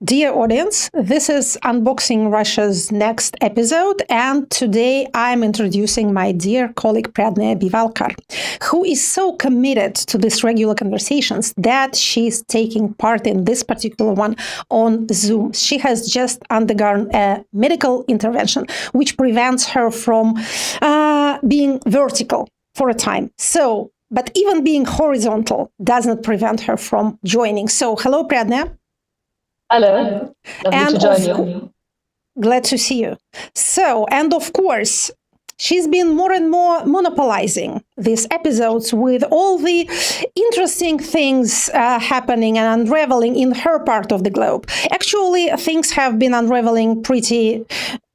Dear audience, this is Unboxing Russia's next episode, and today I'm introducing my dear colleague Pryadnaya Bivalkar, who is so committed to these regular conversations that she's taking part in this particular one on Zoom. She has just undergone a medical intervention, which prevents her from being vertical for a time. But even being horizontal does not prevent her from joining. So, hello, Pryadnaya. Hello, lovely to join you. Glad to see you. So, and of course, she's been more and more monopolizing these episodes with all the interesting things happening and unraveling in her part of the globe. Actually, things have been unraveling pretty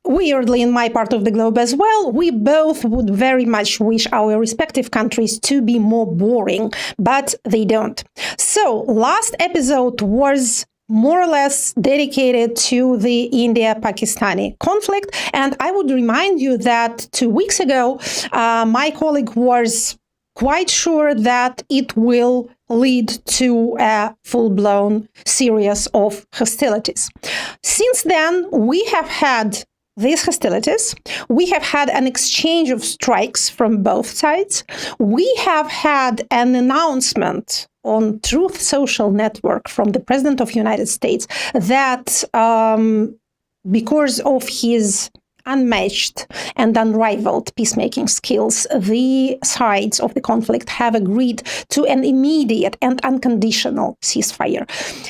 weirdly in my part of the globe as well. We both would very much wish our respective countries to be more boring, but they don't. So, last episode was more or less dedicated to the India-Pakistani conflict. And I would remind you that 2 weeks ago, my colleague was quite sure that it will lead to a full-blown series of hostilities. Since then, we have had these hostilities. We have had an exchange of strikes from both sides. We have had an announcement on Truth Social Network from the President of the United States that because of his unmatched and unrivaled peacemaking skills, the sides of the conflict have agreed to an immediate and unconditional ceasefire.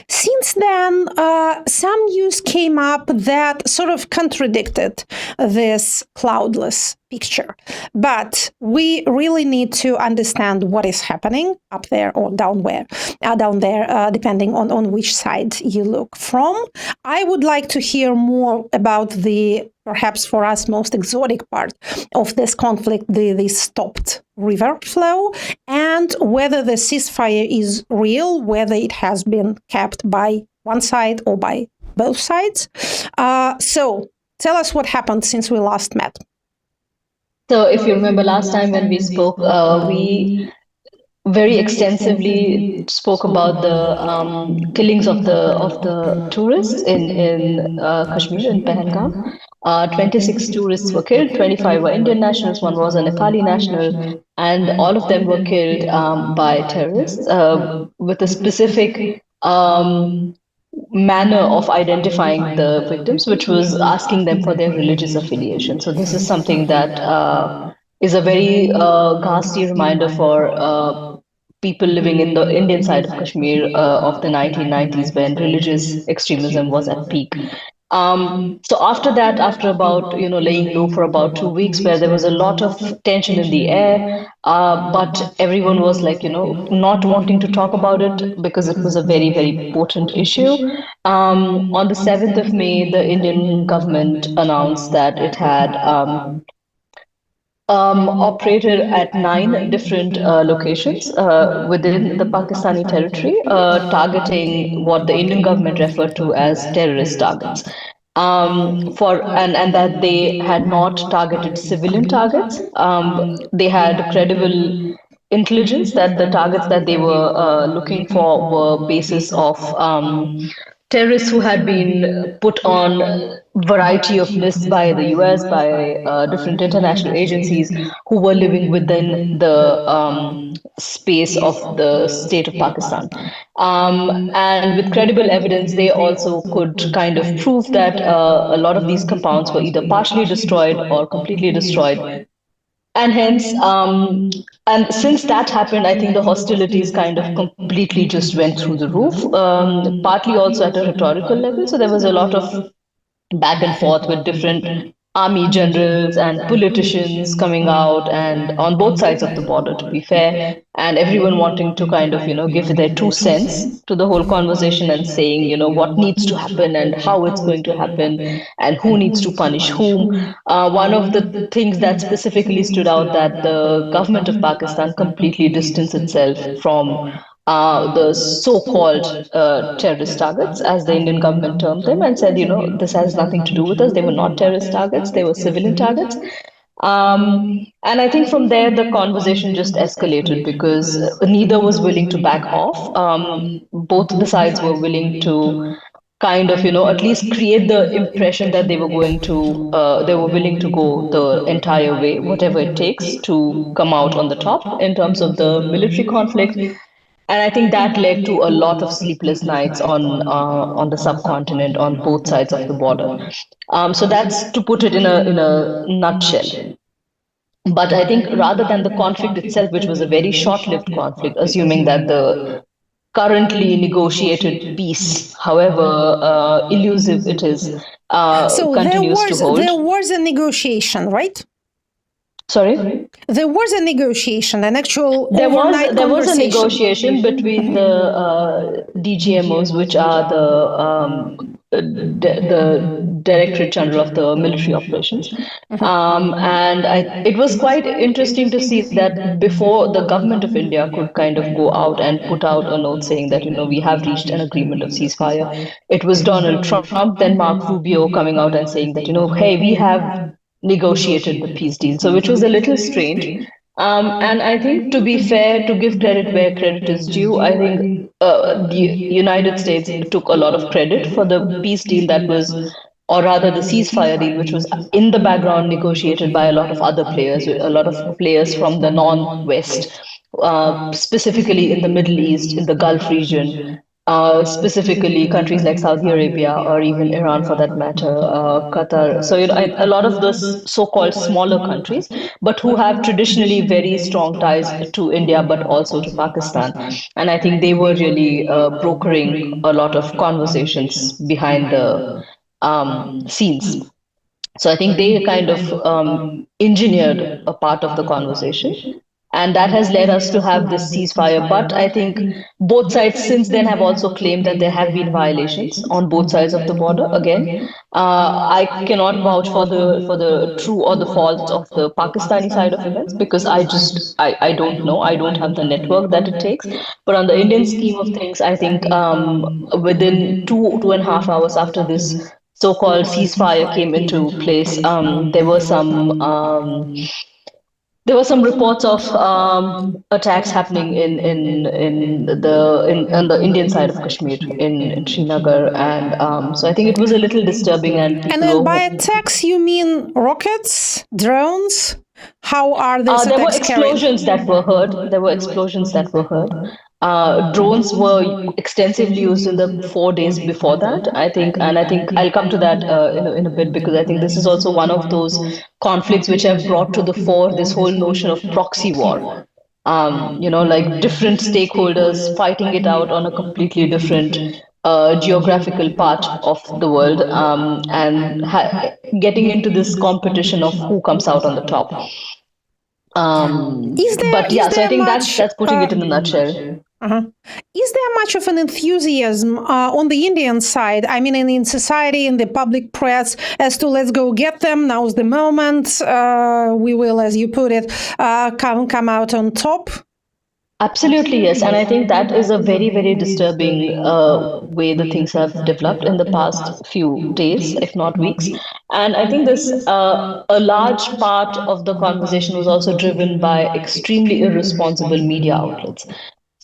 Since then, some news came up that sort of contradicted this cloudless picture. But we really need to understand what is happening up there or down there, depending on which side you look from. I would like to hear more about the, perhaps for us, most exotic part of this conflict, the stopped river flow, and whether the ceasefire is real, whether it has been kept by one side or by both sides. So tell us what happened since we last met. So if you remember last time when we spoke, we very extensively spoke about the killings of the tourists in Kashmir, in Pahalgam. 26 tourists were killed, 25 were Indian nationals, one was a Nepali national, and all of them were killed by terrorists with a specific manner of identifying the victims, which was asking them for their religious affiliation. So this is something that is a very ghastly reminder for people living in the Indian side of Kashmir of the 1990s, when religious extremism was at peak. So after that, after about laying low for about 2 weeks, where there was a lot of tension in the air, but everyone was not wanting to talk about it because it was a very, very potent issue. On the 7th of May, the Indian government announced that it had operated at 9 different locations within the Pakistani territory, targeting what the Indian government referred to as terrorist targets. And that they had not targeted civilian targets. They had credible intelligence that the targets that they were looking for were basis of terrorists who had been put on variety of lists by the US, by different international agencies, who were living within the space of the state of Pakistan. And with credible evidence, they also could kind of prove that a lot of these compounds were either partially destroyed or completely destroyed. And hence, and since that happened, I think the hostilities kind of completely just went through the roof, partly also at a rhetorical level. So there was a lot of back and forth with different army generals and politicians coming out, and on both sides of the border, to be fair, and everyone wanting to kind of give their 2 cents to the whole conversation and saying what needs to happen and how it's going to happen and who needs to punish whom. One of the things that specifically stood out, that the government of Pakistan completely distanced itself from the so-called terrorist targets, as the Indian government termed them, and said, this has nothing to do with us. They were not terrorist targets, they were civilian targets. And I think from there, the conversation just escalated because neither was willing to back off. Both the sides were willing to kind of, at least create the impression that they were going to, they were willing to go the entire way, whatever it takes to come out on the top in terms of the military conflict. And I think that led to a lot of sleepless nights on the subcontinent on both sides of the border. So that's to put it in a nutshell. But I think rather than the conflict itself, which was a very short-lived conflict, assuming that the currently negotiated peace, however elusive it is, continues to hold. There was a negotiation, right? Sorry? There was a negotiation, an actual there was a negotiation between the DGMOs, which are the Directorate General of the Military Operations. And it was quite interesting to see that before the government of India could kind of go out and put out a note saying that, we have reached an agreement of ceasefire, it was Donald Trump, then Mark Rubio coming out and saying that, hey, we have negotiated the peace deal. So, which was a little strange. And I think, to be fair, to give credit where credit is due, I think the United States took a lot of credit for the peace deal that was, or rather the ceasefire deal, which was in the background negotiated by a lot of other players, a lot of players from the non-West, specifically in the Middle East, in the Gulf region, specifically countries like Saudi Arabia or even Iran for that matter, Qatar. So, a lot of those so-called smaller countries, but who have traditionally very strong ties to India, but also to Pakistan. And I think they were really brokering a lot of conversations behind the scenes. So I think they kind of engineered a part of the conversation. And that has led us to have this ceasefire. But I think both sides since then have also claimed that there have been violations on both sides of the border. Again, I cannot vouch for the true or the false of the Pakistani side of events, because I don't know. I don't have the network that it takes. But on the Indian scheme of things, I think within 2.5 hours after this so-called ceasefire came into place, there were some reports of attacks happening in the Indian side of Kashmir, in Srinagar, and so I think it was a little disturbing. And then by attacks, you mean rockets, drones? How are these there were attacks explosions carried? that were heard. There were explosions that were heard. Drones were extensively used in the 4 days before that, I think, and I think I'll come to that in a bit, because I think this is also one of those conflicts which have brought to the fore this whole notion of proxy war. Like different stakeholders fighting it out on a completely different geographical part of the world, and getting into this competition of who comes out on the top. But yeah, so I think that's putting it in a nutshell. Is there much of an enthusiasm on the Indian side? I mean, in society, in the public press, as to let's go get them. Now's the moment. We will, as you put it, come out on top. Absolutely, yes. And I think that is a very, very disturbing way the things have developed in the past few days, if not weeks. And I think a large part of the conversation was also driven by extremely irresponsible media outlets.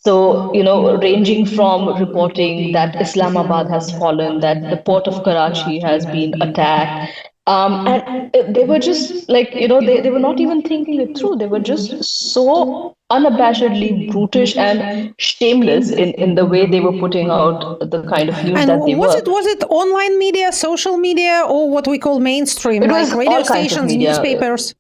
So, ranging from reporting that Islamabad has fallen, that the port of Karachi has been attacked. And they were just like, they were not even thinking it through. They were just so unabashedly brutish and shameless in the way they were putting out the kind of news that they were. Was it online media, social media, or what we call mainstream, like radio stations, newspapers?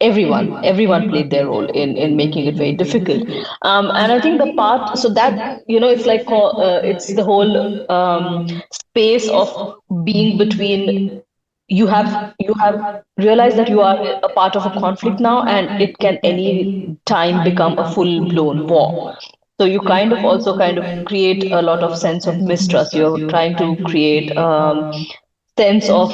Everyone played their role in making it very difficult, and I think the part, so that it's like it's the whole space of being between. You have realized that you are a part of a conflict now, and it can any time become a full blown war. So you kind of create a lot of sense of mistrust. You're trying to create sense of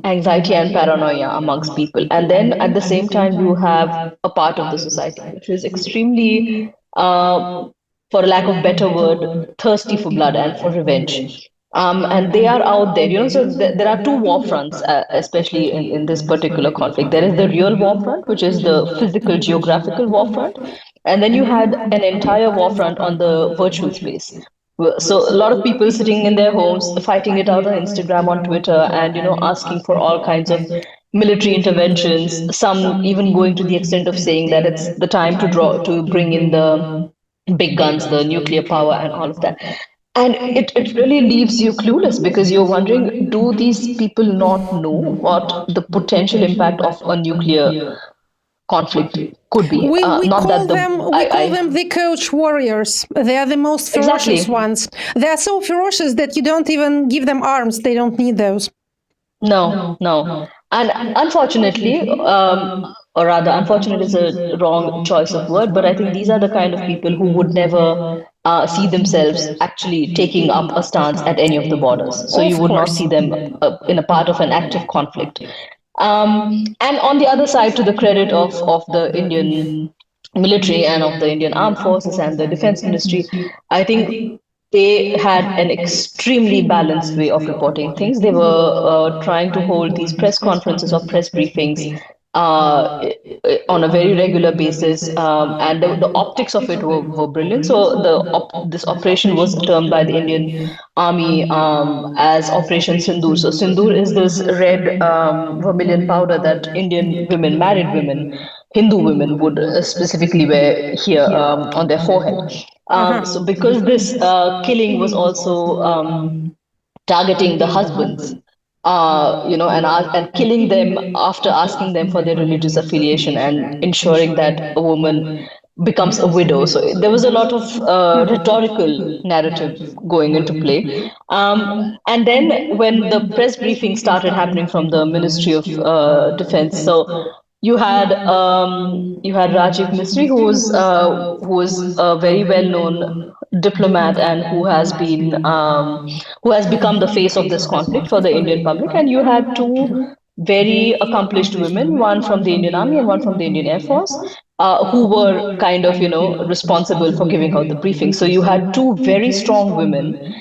anxiety and paranoia amongst people. And then at the same time, you have a part of the society which is extremely, for lack of better word, thirsty for blood and for revenge. And they are out there, so there are two war fronts, especially in this particular conflict. There is the real war front, which is the physical, geographical war front. And then you had an entire war front on the virtual space. So a lot of people sitting in their homes, fighting it out on Instagram, on Twitter, and asking for all kinds of military interventions. Some even going to the extent of saying that it's the time to bring in the big guns, the nuclear power, and all of that. And it really leaves you clueless because you're wondering, do these people not know what the potential impact of a nuclear conflict could be? We Not call that them the coach warriors. They are the most ferocious ones. They are so ferocious that you don't even give them arms. They don't need those. No. And unfortunately, or rather, unfortunate is a wrong choice of word, but I think these are the kind of people who would never see themselves actually taking up a stance at any of the borders. So you would not see them in a part of an active conflict. And on the other side, to the credit of the Indian military and of the Indian armed forces and the defense ministry, I think they had an extremely balanced way of reporting things. They were trying to hold these press conferences or press briefings on a very regular basis, and the optics of it were brilliant. So this operation was termed by the Indian Army as Operation Sindoor. So Sindoor is this red vermilion powder that Indian women, married women, Hindu women would specifically wear here on their forehead. So because this killing was also targeting the husbands, and killing them after asking them for their religious affiliation and ensuring that a woman becomes a widow. So there was a lot of rhetorical narrative going into play. And then when the press briefing started happening from the Ministry of Defense, so you had Rajiv Misri, who was a very well known diplomat and who has become the face of this conflict for the Indian public, and you had two very accomplished women, one from the Indian Army and one from the Indian Air Force, who were kind of responsible for giving out the briefing. So you had two very strong women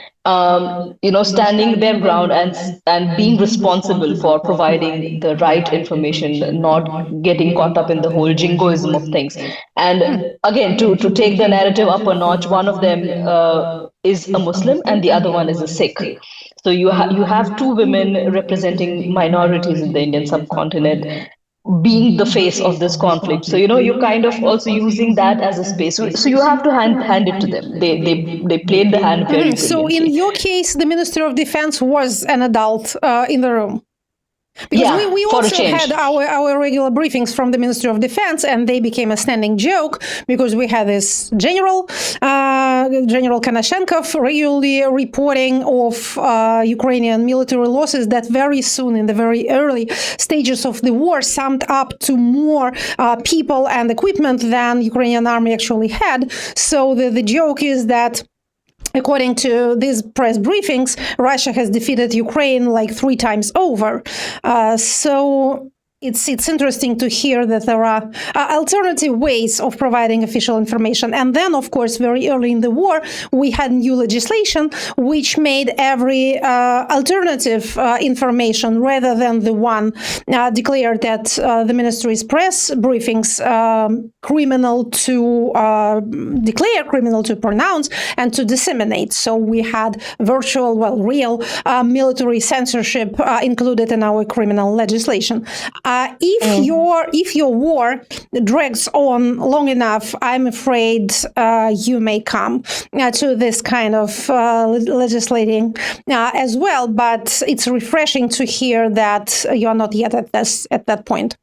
standing their ground and being responsible for providing the right information, not getting caught up in the whole jingoism of things. And again, to take the narrative up a notch, one of them is a Muslim and the other one is a Sikh. So you have two women representing minorities in the Indian subcontinent being the face of this conflict. So you're kind of also using that as a space. So you have to hand it to them. They played the hand very brilliantly. So in your case, the Minister of Defense was an adult in the room. Because we also had our regular briefings from the Ministry of Defense, and they became a standing joke because we had this General Konashenkov regularly reporting of Ukrainian military losses that very soon, in the very early stages of the war, summed up to more people and equipment than Ukrainian army actually had. So the joke is that, according to these press briefings, Russia has defeated Ukraine like 3 times over. So it's interesting to hear that there are alternative ways of providing official information. And then, of course, very early in the war, we had new legislation which made every alternative information, rather than the one declared at the ministry's press briefings, criminal to declare, criminal to pronounce, and to disseminate. So we had real military censorship included in our criminal legislation. If your war drags on long enough, I'm afraid you may come to this kind of legislating as well. But it's refreshing to hear that you are not yet at that point.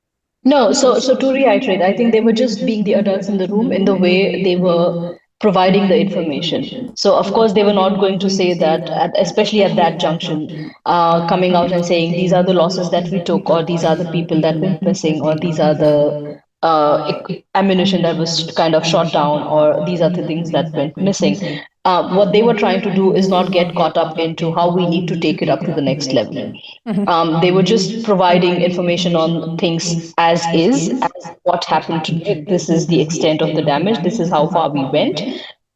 No, so to reiterate, I think they were just being the adults in the room in the way they were providing the information. So of course they were not going to say that, especially at that junction, coming out and saying these are the losses that we took, or these are the people that went missing, or these are the ammunition that was kind of shot down, or these are the things that went missing. What they were trying to do is not get caught up into how we need to take it up to the next level. They were just providing information on things as what happened today. This is the extent of the damage. This is how far we went.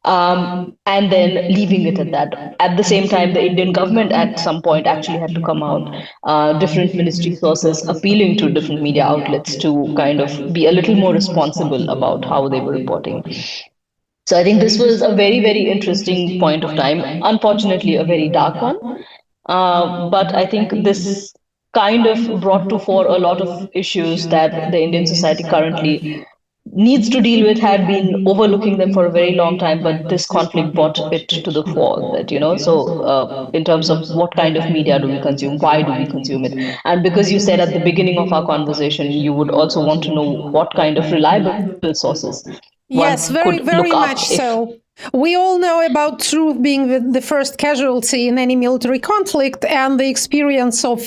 And then leaving it at that. At the same time, the Indian government at some point actually had to come out, different ministry sources appealing to different media outlets to kind of be a little more responsible about how they were reporting. So I think this was a very, very interesting point of time. Unfortunately, a very dark one. But I think this kind of brought to fore a lot of issues that the Indian society currently needs to deal with, had been overlooking them for a very long time, but this conflict brought it to the fore. That, in terms of what kind of media do we consume, why do we consume it, and because you said at the beginning of our conversation you would also want to know what kind of reliable sources one Yes, very, could very look up much if so. We all know about truth being the first casualty in any military conflict, and the experience of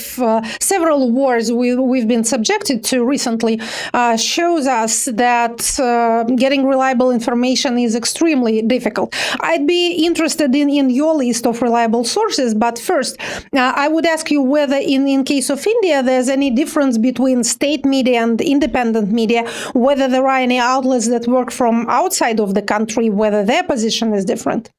several wars we've been subjected to recently shows us that getting reliable information is extremely difficult. I'd be interested in your list of reliable sources, but first, I would ask you whether in case of India, there's any difference between state media and independent media, whether there are any outlets that work from outside of the country, whether their position is different.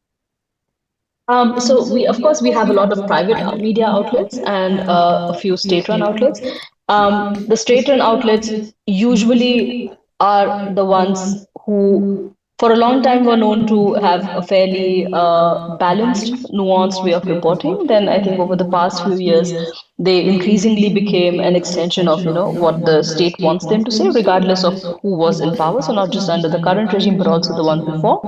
So of course, we have a lot of private media outlets and a few state-run outlets. The state-run outlets usually are the ones who, for a long time, were known to have a fairly balanced, nuanced way of reporting. Then I think over the past few years, they increasingly became an extension of, what the state wants them to say, regardless of who was in power. So not just under the current regime, but also the one before.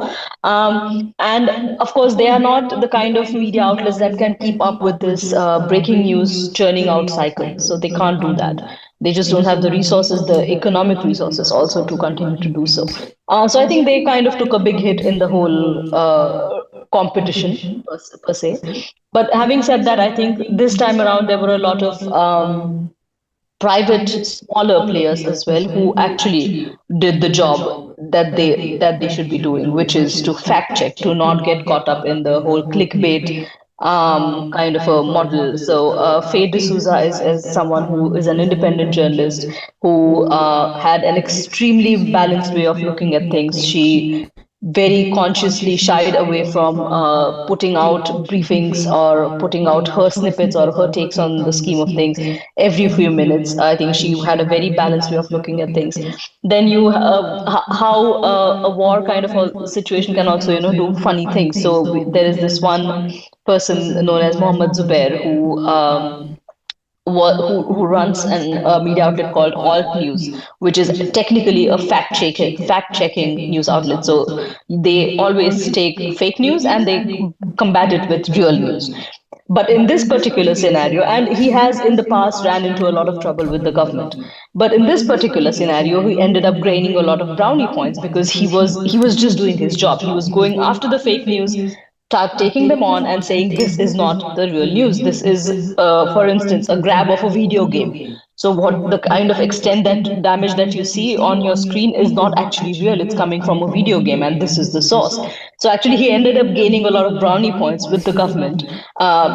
And of course, they are not the kind of media outlets that can keep up with this breaking news churning out cycle. So they can't do that. They just don't have the resources, the economic resources also to continue to do so. So I think they kind of took a big hit in the whole competition per se. But having said that, I think this time around there were a lot of private smaller players as well who actually did the job that they should be doing, which is to fact check, to not get caught up in the whole clickbait kind of a model. So Faye D'Souza is someone who is an independent journalist who had an extremely balanced way of looking at things. She very consciously shied away from putting out briefings or putting out her snippets or her takes on the scheme of things every few minutes. I think she had a very balanced way of looking at things. Then how a war kind of a situation can also do funny things. So there is this one person known as Mohammed Zubair who runs a media outlet called Alt News, which is technically a fact checking news outlet. So they always take fake news and they combat it with real news. But in this particular scenario, and he has in the past ran into a lot of trouble with the government. But in this particular scenario, he ended up gaining a lot of brownie points because he was just doing his job. He was going after the fake news, taking them on and saying this is not the real news. This is, for instance, a grab of a video game. So what the kind of extent that damage that you see on your screen is not actually real. It's coming from a video game, and this is the source. So actually, he ended up gaining a lot of brownie points with the government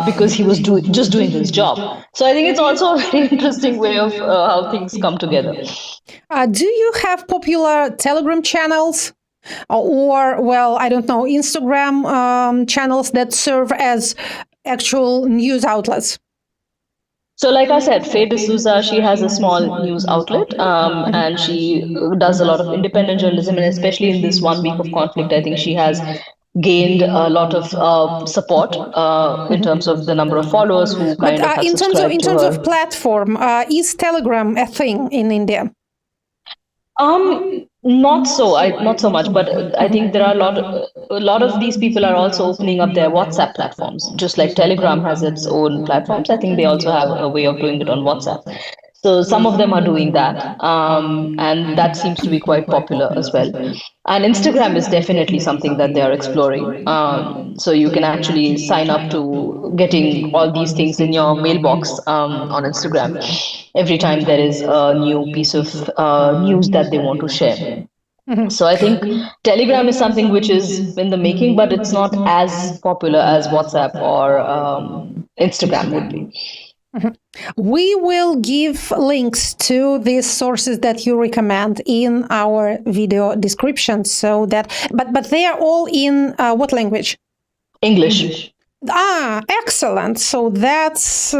because he was just doing his job. So I think it's also a very interesting way of how things come together. Do you have popular Telegram channels? Or, well, I don't know, Instagram channels that serve as actual news outlets? So, like I said, Faye D'Souza, she has a small news outlet, and she does a lot of independent journalism, and especially in this 1 week of conflict, I think she has gained a lot of support in terms of the number of followers who kind of have subscribed to her. In terms of platform, is Telegram a thing in India? Not so much, but I think there are a lot of these people are also opening up their WhatsApp platforms, just like Telegram has its own platforms. I think they also have a way of doing it on WhatsApp. So some of them are doing that, and that seems to be quite popular as well. And Instagram is definitely something that they are exploring. So you can actually sign up to getting all these things in your mailbox on Instagram every time there is a new piece of news that they want to share. So I think Telegram is something which is in the making, but it's not as popular as WhatsApp or Instagram would be. We will give links to these sources that you recommend in our video description, so that, but they are all in what language? English. Excellent. So that's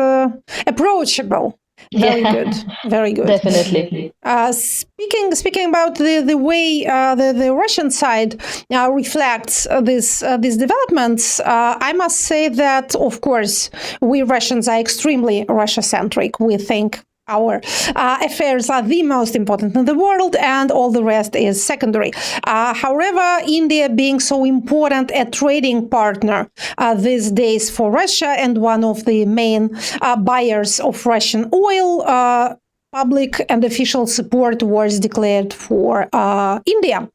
approachable. Very good. Very good. Definitely. Speaking about the way the Russian side reflects these developments, I must say that, of course, we Russians are extremely Russia-centric. We think our affairs are the most important in the world, and all the rest is secondary. However, India being so important a trading partner these days for Russia and one of the main buyers of Russian oil, public and official support was declared for India,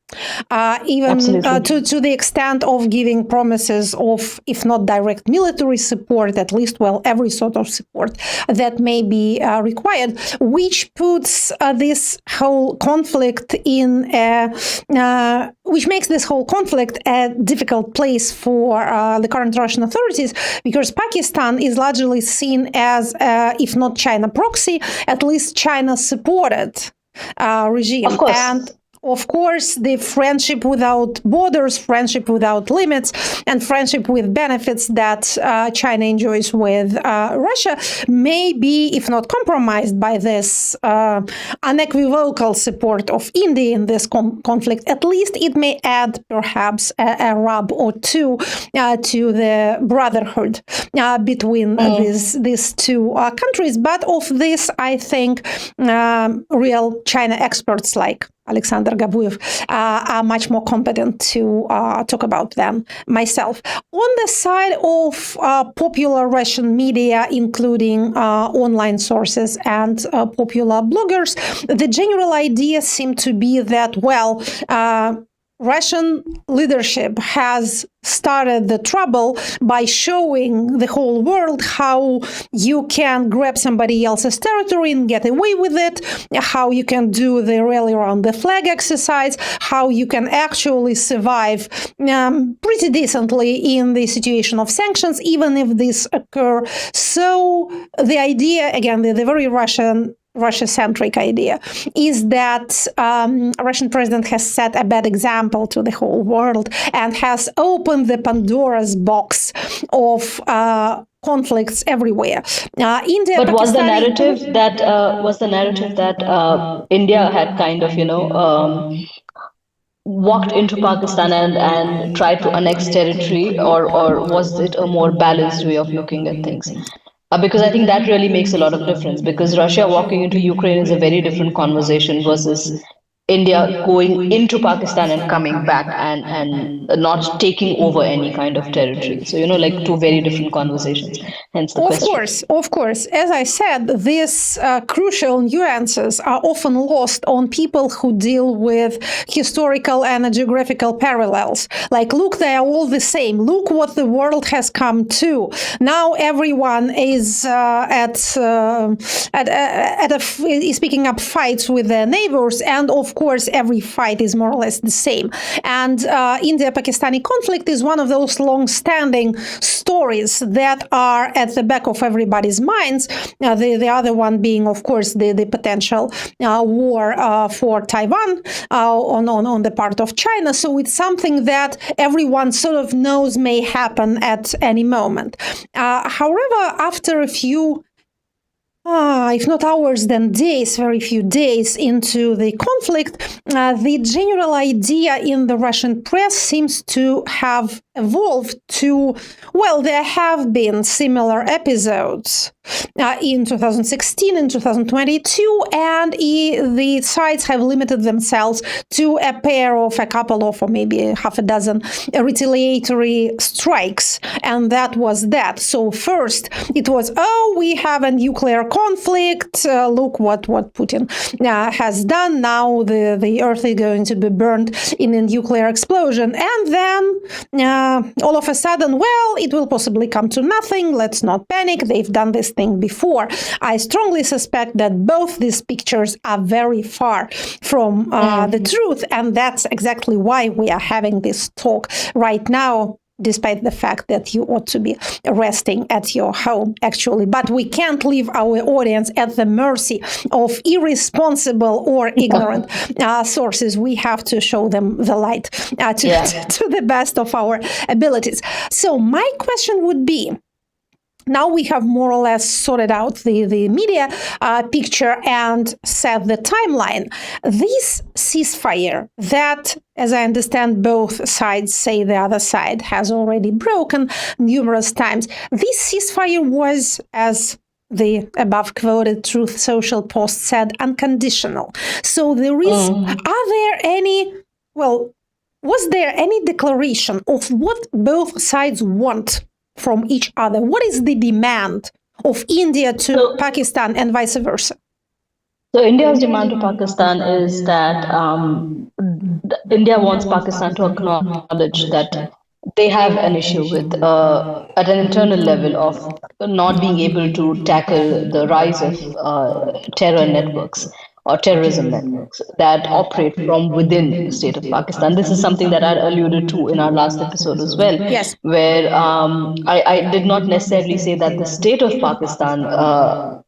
even to the extent of giving promises of, if not direct military support, at least, well, every sort of support that may be required, which puts this whole conflict in which makes this whole conflict a difficult place for the current Russian authorities, because Pakistan is largely seen as, if not China proxy, at least China-supported regime. Of course. And of course, the friendship without borders, friendship without limits, and friendship with benefits that China enjoys with Russia may be, if not compromised by this unequivocal support of India in this conflict. At least it may add perhaps a rub or two to the brotherhood between these two countries. But of this, I think real China experts like Alexander Gabuev are much more competent to talk about than myself. On the side of popular Russian media, including online sources and popular bloggers, the general idea seemed to be that, well, Russian leadership has started the trouble by showing the whole world how you can grab somebody else's territory and get away with it, how you can do the rally around the flag exercise, how you can actually survive pretty decently in the situation of sanctions, even if this occur. So the idea, again, the very Russia-centric idea is that Russian president has set a bad example to the whole world and has opened the Pandora's box of conflicts everywhere. India, but was the Pakistan, narrative that India had kind of walked into Pakistan and tried to annex territory, or was it a more balanced way of looking at things? Because I think that really makes a lot of difference, because Russia walking into Ukraine is a very different conversation versus India going into Pakistan and coming back and not taking over any kind of territory. So, like two very different conversations. Hence the question. Of course. As I said, these crucial nuances are often lost on people who deal with historical and geographical parallels. Like, look, they are all the same. Look what the world has come to. Now everyone is is picking up fights with their neighbors, and of course, every fight is more or less the same. And India-Pakistani conflict is one of those long-standing stories that are at the back of everybody's minds. The other one being, of course, the potential war for Taiwan on the part of China. So it's something that everyone sort of knows may happen at any moment. However, after a few if not hours, then days, very few days into the conflict, the general idea in the Russian press seems to have evolved to, well, there have been similar episodes in 2016 and 2022, and the sides have limited themselves to a couple of, or maybe half a dozen retaliatory strikes, and that was that. So first it was, we have a nuclear conflict, look what Putin has done, now the earth is going to be burned in a nuclear explosion, and then all of a sudden, well, it will possibly come to nothing, let's not panic, they've done this thing before. I strongly suspect that both these pictures are very far from the truth, and that's exactly why we are having this talk right now, despite the fact that you ought to be resting at your home, actually. But we can't leave our audience at the mercy of irresponsible or ignorant sources. We have to show them the light to the best of our abilities. So my question would be, now we have more or less sorted out the media picture and set the timeline. This ceasefire that, as I understand, both sides say the other side has already broken numerous times. This ceasefire was, as the above quoted Truth Social post said, unconditional. So there is, are there any, well, was there any declaration of what both sides want from each other? What is the demand of India to Pakistan and vice versa? So India's demand to Pakistan is that India wants Pakistan to acknowledge that they have an issue with, at an internal level, of not being able to tackle the rise of terror networks or terrorism networks that operate from within the state of Pakistan. This is something that I alluded to in our last episode as well, Yes. where I did not necessarily say that the state of Pakistan,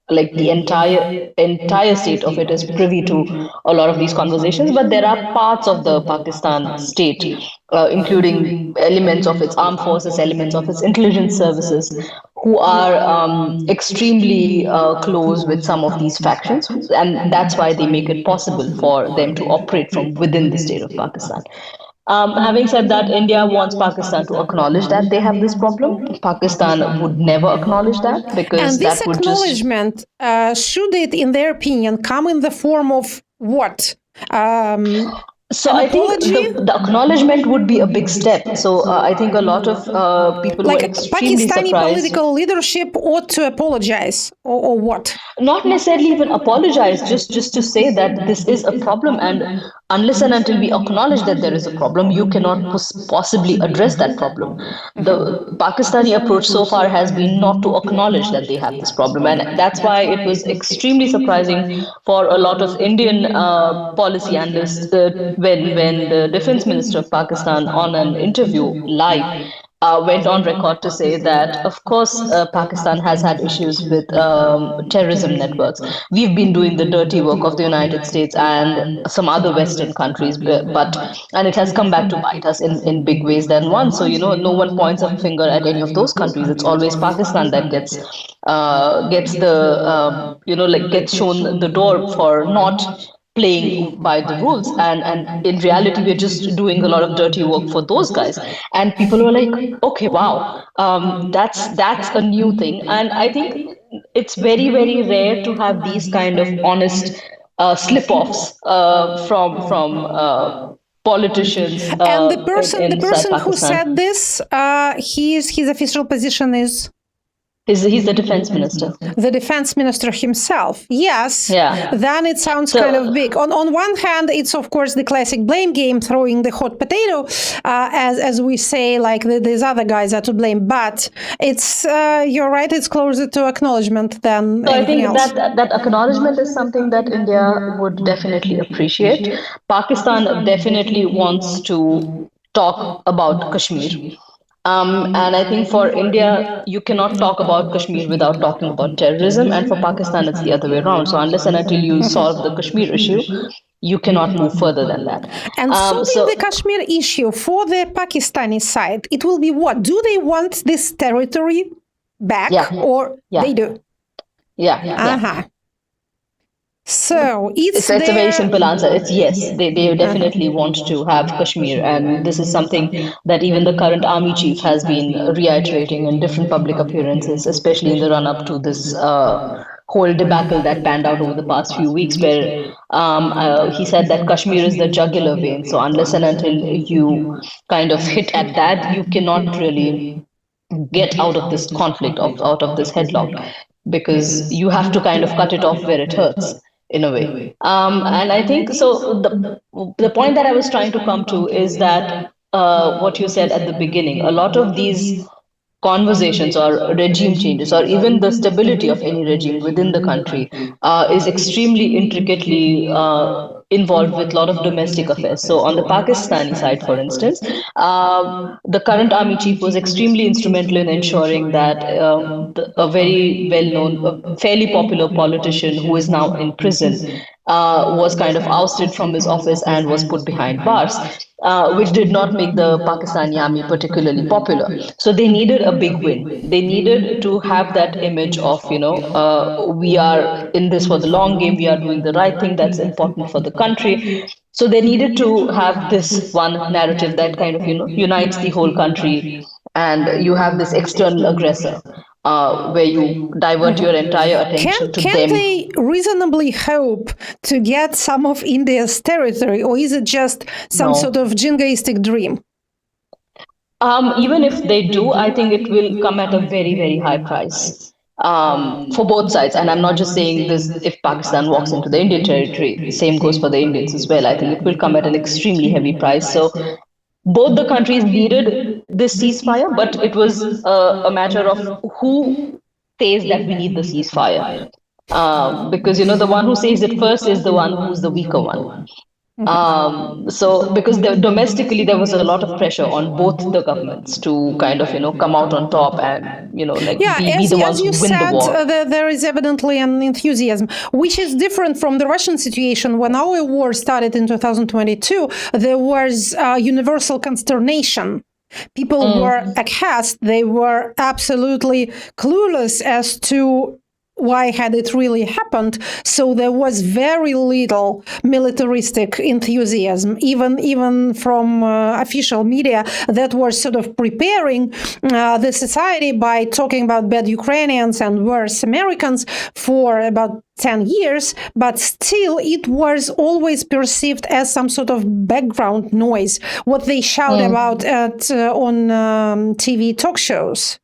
like the entire state of it, is privy to a lot of these conversations, but there are parts of the Pakistan state, including elements of its armed forces, elements of its intelligence services, who are extremely close with some of these factions, and that's why they make it possible for them to operate from within the state of Pakistan. Having said that, India wants Pakistan to acknowledge that they have this problem. Pakistan would never acknowledge that, because And this that would just... acknowledgement, should it, in their opinion, come in the form of what? So I think the acknowledgement would be a big step. So I think a lot of people like were extremely Pakistani surprised. Political leadership ought to apologize, or what? Not necessarily even apologize, just to say that this is a problem, and unless and until we acknowledge that there is a problem, you cannot possibly address that problem. The Pakistani approach so far has been not to acknowledge that they have this problem, and that's why it was extremely surprising for a lot of Indian policy analysts when the defense minister of Pakistan, on an interview live, went on record to say that, of course, Pakistan has had issues with terrorism networks. We've been doing the dirty work of the United States and some other Western countries, and it has come back to bite us in big ways than one. So, no one points a finger at any of those countries. It's always Pakistan that gets shown the door for not playing by the rules, and in reality we're just doing a lot of dirty work for those guys, and people were like, okay, wow, that's a new thing. And I think it's very, very rare to have these kind of honest slip-offs from politicians And the person inside who Pakistan. said this, his official position is? He's the defense minister. The defense minister himself. Yes. Yeah. Then it sounds kind of big. On one hand, it's of course the classic blame game, throwing the hot potato, as we say, like these other guys are to blame. But it's you're right. It's closer to acknowledgement than anything else. I think that acknowledgement is something that India would definitely appreciate. Pakistan definitely wants to talk about Kashmir. And I think for India, you cannot talk about Kashmir without talking about terrorism. And for Pakistan, it's the other way around. So unless and until you solve the Kashmir issue, you cannot move further than that. And solving the Kashmir issue for the Pakistani side, it will be what? Do they want this territory back, or they do? Yeah. So it's a very simple answer. It's yes. They definitely want to have Kashmir, and this is something that even the current army chief has been reiterating in different public appearances, especially in the run-up to this whole debacle that panned out over the past few weeks, where he said that Kashmir is the jugular vein. So unless and until you kind of hit at that, you cannot really get out of this conflict, out of this headlock, because you have to kind of cut it off where it hurts, in a way. And I think so. The point that I was trying to come to is that what you said at the beginning, a lot of these conversations or regime changes, or even the stability of any regime within the country, is extremely intricately involved with a lot of domestic affairs. So on the Pakistani side, for instance, the current army chief was extremely instrumental in ensuring that a very well-known, fairly popular politician who is now in prison was kind of ousted from his office and was put behind bars. which did not make the Pakistani army particularly popular. So they needed a big win. They needed to have that image of, we are in this for the long game, we are doing the right thing that's important for the country. So they needed to have this one narrative that kind of, unites the whole country, and you have this external aggressor. Where you divert your entire attention to Can them. they reasonably hope to get some of India's territory, or is it just some sort of jingoistic dream? Even if they do, I think it will come at a very, very high price for both sides. And I'm not just saying this if Pakistan walks into the Indian territory, the same goes for the Indians as well. I think it will come at an extremely heavy price. So both the countries needed this ceasefire, but it was a matter of who says that we need the ceasefire. Because, the one who says it first is the one who's the weaker one. So because domestically there was a lot of pressure on both the governments to kind of come out on top and be the ones who win the war. There is evidently an enthusiasm, which is different from the Russian situation. When our war started in 2022, there was universal consternation. People were aghast. They were absolutely clueless as to why had it really happened. So there was very little militaristic enthusiasm, even from official media that were sort of preparing the society by talking about bad Ukrainians and worse Americans for about 10 years, but still it was always perceived as some sort of background noise, what they shout about on TV talk shows,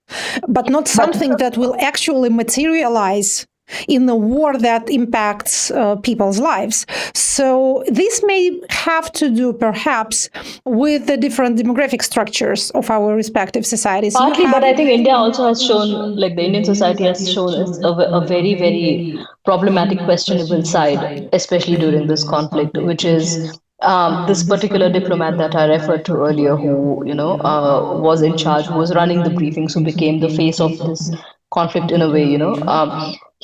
but not something that will actually materialize in a war that impacts people's lives. So this may have to do perhaps with the different demographic structures of our respective societies. Partly, but I think India also has shown, like the Indian society has shown a very, very problematic, questionable side, especially during this conflict, which is this particular diplomat that I referred to earlier, who was in charge, who was running the briefings, who became the face of this conflict in a way.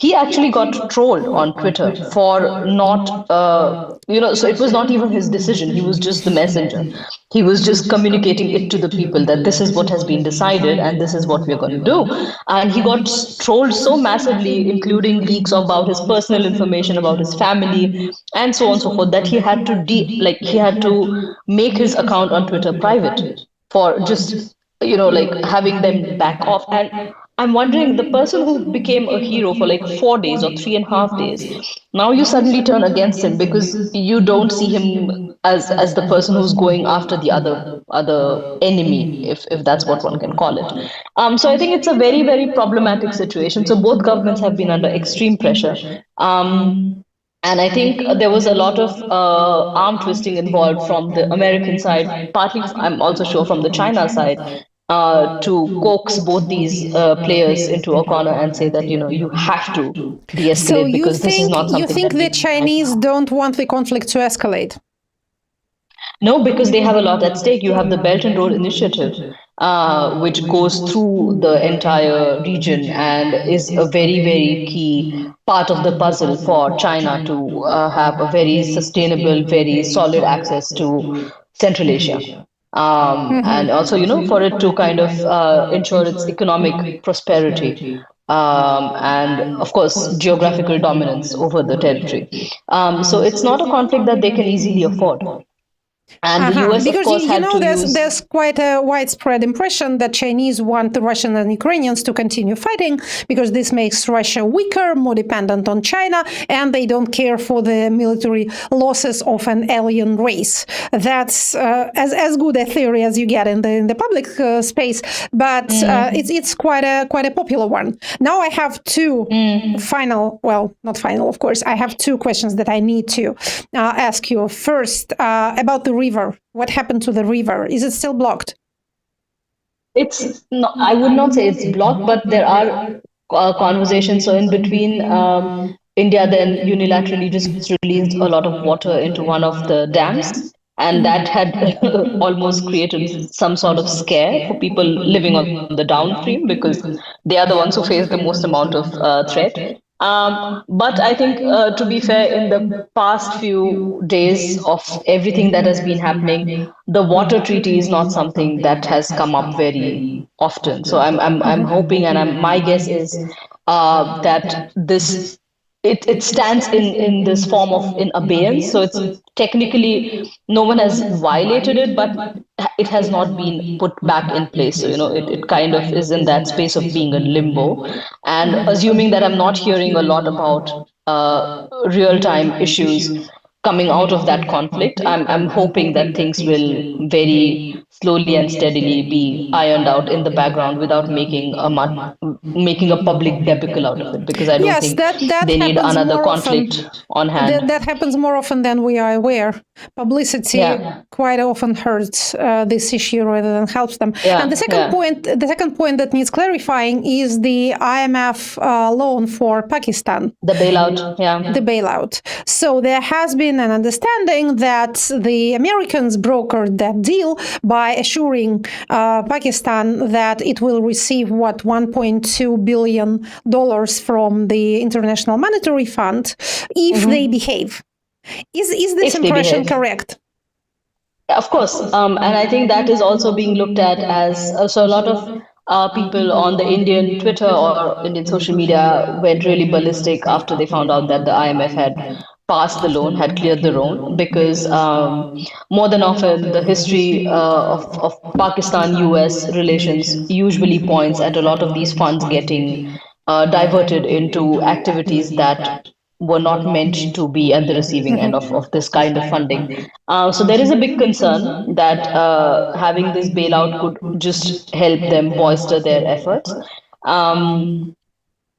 He actually got trolled on Twitter for not, so it was not even his decision. He was just the messenger. He was just communicating it to the people that this is what has been decided and this is what we're going to do. And he got trolled so massively, including leaks about his personal information, about his family, and so on and so forth, that he had to he had to make his account on Twitter private for just having them back off. And I'm wondering, the person who became a hero for like 4 days or 3.5 days, now you suddenly turn against him because you don't see him as the person who's going after the other enemy, if that's what one can call it. So I think it's a very, very problematic situation. So both governments have been under extreme pressure. And I think there was a lot of arm twisting involved from the American side, partly I'm also sure from the China side, to coax both these players into a corner and say that you have to de-escalate, because this is not something. You think the Chinese don't want the conflict to escalate? No, because they have a lot at stake. You have the Belt and Road Initiative, which goes through the entire region and is a very, very key part of the puzzle for China to have a very sustainable, very solid access to Central Asia. And also, for it to kind of ensure its economic prosperity. And of course, geographical dominance over the territory. So it's not a conflict that they can easily afford. And the US, because of course, had to there's quite a widespread impression that Chinese want the Russians and Ukrainians to continue fighting because this makes Russia weaker, more dependent on China, and they don't care for the military losses of an alien race. That's as good a theory as you get in the public space, but it's quite a popular one. Now I have two not final, of course. I have two questions that I need to ask you. First, about the river. What happened to the river? Is it still blocked? It's not, I would not say it's blocked, but there are conversations. So in between, India then unilaterally just released a lot of water into one of the dams, and that had almost created some sort of scare for people living on the downstream, because they are the ones who face the most amount of threat. But I think, to be fair, in the past few days of everything that has been happening, the water treaty is not something that has come up very often. So I'm hoping, and my guess is that it stands in this form of in abeyance. So it's technically no one has violated it, but it has not been put back in place. So it kind of is in that space of being in limbo. And assuming that I'm not hearing a lot about real time issues coming out of that conflict, I'm hoping that things will very slowly and steadily be ironed out in the background without making a public debacle out of it, because I don't Yes, think that they need happens another more often. conflict on hand. That happens more often than we are aware. Publicity quite often hurts this issue rather than helps them. And the second point that needs clarifying is the IMF loan for Pakistan. The bailout, The bailout. So there has been an understanding that the Americans brokered that deal by assuring Pakistan that it will receive $1.2 billion from the International Monetary Fund if they behave. Is this impression correct? Of course, and I think that is also being looked at as so a lot of people on the Indian Twitter or Indian social media went really ballistic after they found out that the IMF had passed the loan, had cleared the loan, because more than often the history of Pakistan-US relations usually points at a lot of these funds getting diverted into activities that were not meant to be at the receiving end of this kind of funding. So there is a big concern that having this bailout could just help them bolster their efforts. Um,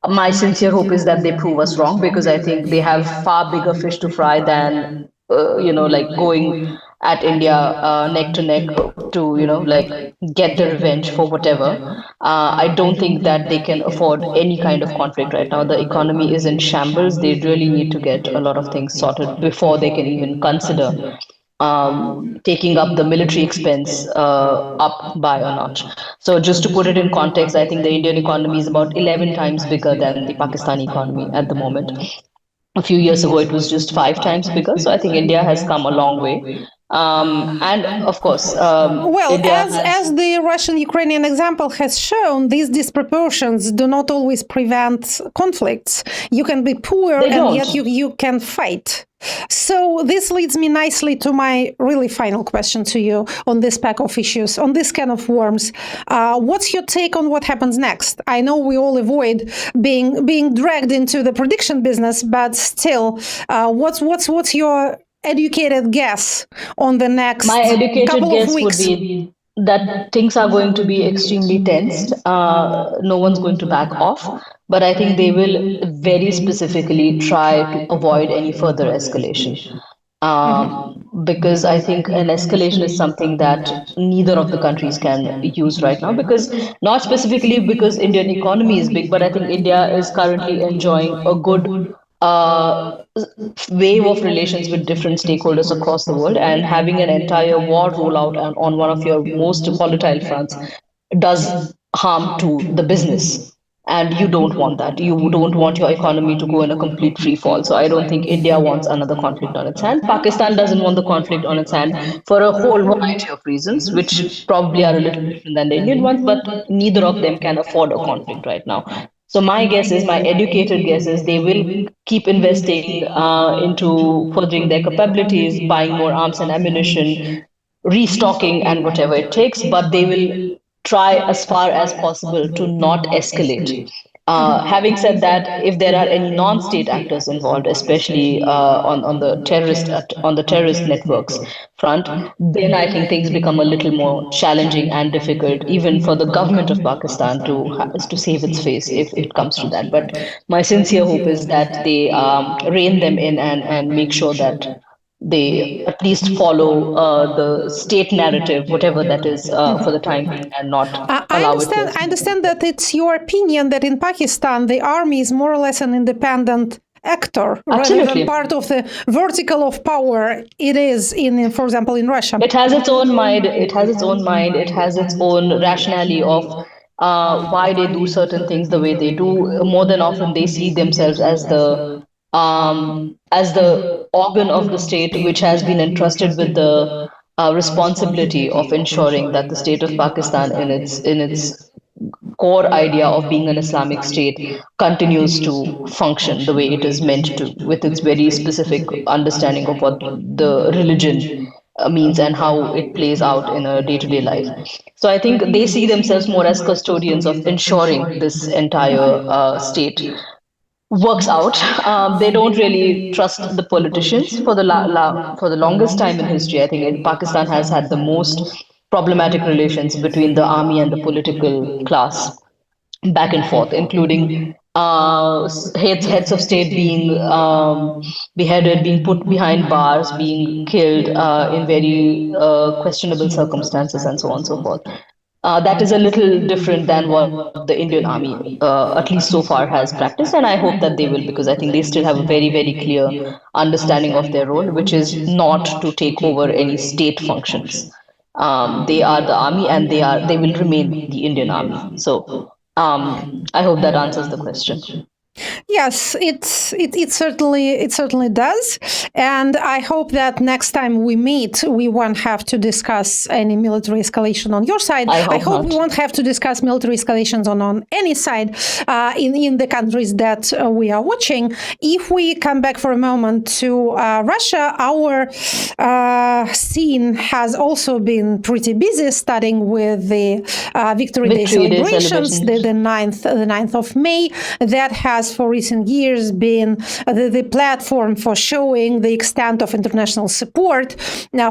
my sincere hope is that they prove us wrong, because I think they have far bigger fish to fry than like going at India neck to neck to like get the revenge for whatever. I don't think that they can afford any kind of conflict right now. The economy is in shambles. They really need to get a lot of things sorted before they can even consider taking up the military expense up by a notch. So just to put it in context, I think the Indian economy is about 11 times bigger than the Pakistani economy at the moment. A few years ago, it was just 5 times bigger. So I think India has come a long way. And of course, well, India as the Russian-Ukrainian example has shown, these disproportions do not always prevent conflicts. You can be poor and yet you can fight. So this leads me nicely to my really final question to you on this pack of issues, on this can of worms. What's your take on what happens next? I know we all avoid being dragged into the prediction business, but still, what's your educated guess on the next couple of weeks? My educated guess would be that things are going to be extremely tensed. No one's going to back off, but I think they will very specifically try to avoid any further escalation. Because I think an escalation is something that neither of the countries can use right now, because not specifically because Indian economy is big, but I think India is currently enjoying a good wave of relations with different stakeholders across the world, and having an entire war roll out on one of your most volatile fronts does harm to the business. And you don't want that. You don't want your economy to go in a complete free fall. So I don't think India wants another conflict on its hand. Pakistan doesn't want the conflict on its hand for a whole variety of reasons, which probably are a little different than the Indian ones, but neither of them can afford a conflict right now. So my educated guess is they will keep investing into furthering their capabilities, buying more arms and ammunition, restocking and whatever it takes, but they will try as far as possible to not escalate. Having said that, if there are any non-state actors involved, especially on the terrorist networks front, then I think things become a little more challenging and difficult, even for the government of Pakistan to save its face if it comes to that. But my sincere hope is that they rein them in and make sure that they at least follow the state narrative, whatever that is, for the time being, and not allow it to. I understand that it's your opinion that in Pakistan, the army is more or less an independent actor rather than part of the vertical of power it is for example, in Russia. It has its own mind. It has its own mind. It has its own rationale of why they do certain things the way they do. More than often, they see themselves as the organ of the state which has been entrusted with the responsibility of ensuring that the state of Pakistan, in its core idea of being an Islamic state, continues to function the way it is meant to, with its very specific understanding of what the religion means and how it plays out in a day-to-day life. So I think they see themselves more as custodians of ensuring this entire state works out. They don't really trust the politicians for for the longest time in history. I think Pakistan has had the most problematic relations between the army and the political class back and forth, including heads of state being beheaded, being put behind bars, being killed in very questionable circumstances, and so on and so forth. That is a little different than what the Indian army, at least so far, has practiced, and I hope that they will, because I think they still have a very, very clear understanding of their role, which is not to take over any state functions. They are the army, and they will remain the Indian army. So I hope that answers the question. Yes, it certainly does, and I hope that next time we meet, we won't have to discuss any military escalation on your side. I hope we won't have to discuss military escalations on any side in the countries that we are watching. If we come back for a moment to Russia, our scene has also been pretty busy, starting with the Victory Day celebrations, the 9th of May. That has for recent years been the platform for showing the extent of international support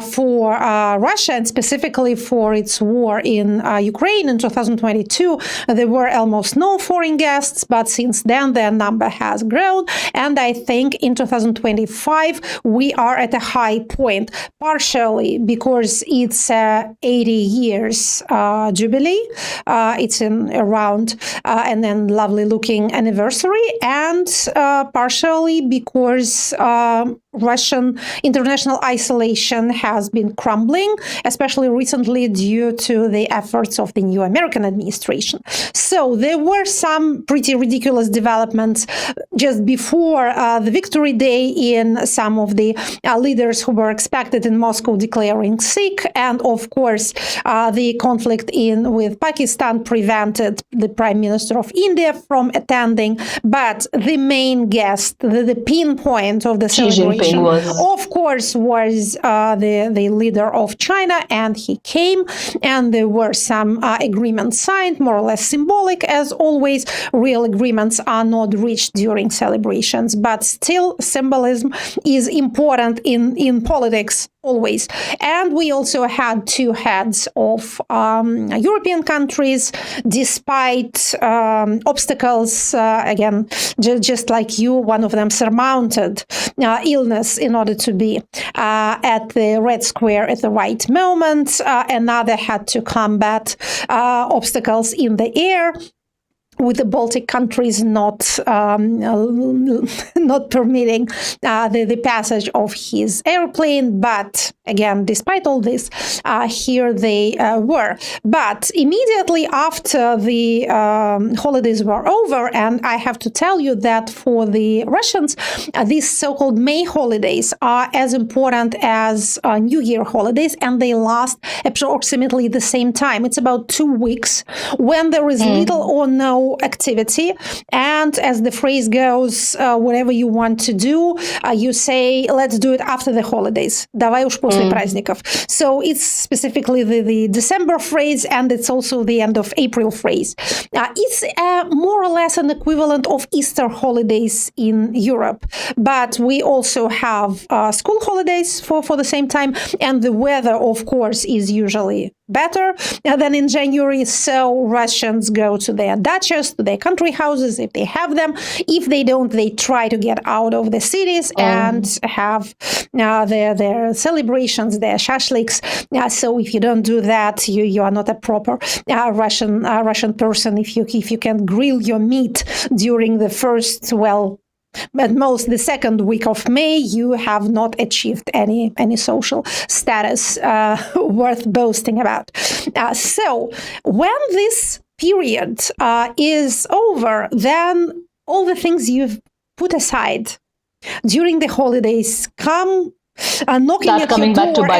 for Russia, and specifically for its war in Ukraine. In 2022, there were almost no foreign guests, but since then their number has grown. And I think in 2025, we are at a high point, partially because it's 80 years jubilee. It's in around and then lovely looking anniversary, and partially because Russian international isolation has been crumbling, especially recently due to the efforts of the new American administration. So there were some pretty ridiculous developments just before the Victory Day in some of the leaders who were expected in Moscow declaring sick, and of course the conflict with Pakistan prevented the Prime Minister of India from attending. But the main guest, the pinpoint of the celebration, of course, was the leader of China, and he came, and there were some agreements signed, more or less symbolic, as always. Real agreements are not reached during celebrations, but still symbolism is important in politics, always. And we also had two heads of European countries, despite obstacles, again, just like you, one of them surmounted illness in order to be at the Red Square at the right moment. Another had to combat obstacles in the air, with the Baltic countries not permitting the passage of his airplane. But again, despite all this, here they were. But immediately after the holidays were over, and I have to tell you that for the Russians, these so-called May holidays are as important as New Year holidays, and they last approximately the same time. It's about 2 weeks when there is little or no activity, and as the phrase goes, whatever you want to do, you say, let's do it after the holidays. Давай уж после праздников. So it's specifically the December phrase, and it's also the end of April phrase. It's more or less an equivalent of Easter holidays in Europe, but we also have school holidays for the same time, and the weather, of course, is usually better than in January, so Russians go to their dachas, to their country houses, if they have them. If they don't, they try to get out of the cities and have their celebrations, their shashliks. So if you don't do that, you are not a proper Russian person. If you can grill your meat during the first, well, at most the second week of May, you have not achieved any social status worth boasting about. So when this period is over, then all the things you've put aside during the holidays come knocking at your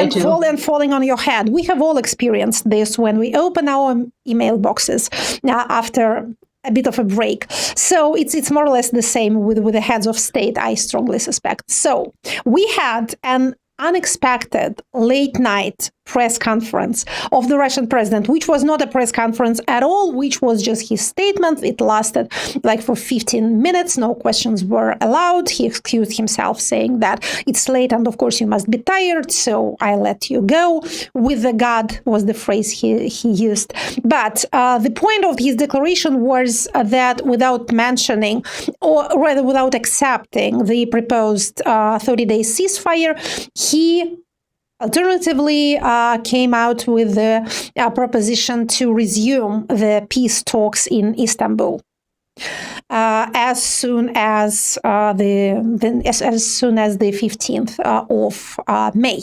door and falling on your head. We have all experienced this when we open our email boxes after a bit of a break. So it's more or less the same with the heads of state, I strongly suspect. So we had an unexpected late night press conference of the Russian president, which was not a press conference at all, which was just his statement. It lasted like for 15 minutes. No questions were allowed. He excused himself, saying that it's late and of course you must be tired, so I let you go. With the God was the phrase he used. But the point of his declaration was that without mentioning, or rather without accepting the proposed 30-day ceasefire, he alternatively came out with the proposition to resume the peace talks in Istanbul as soon as the 15th of May.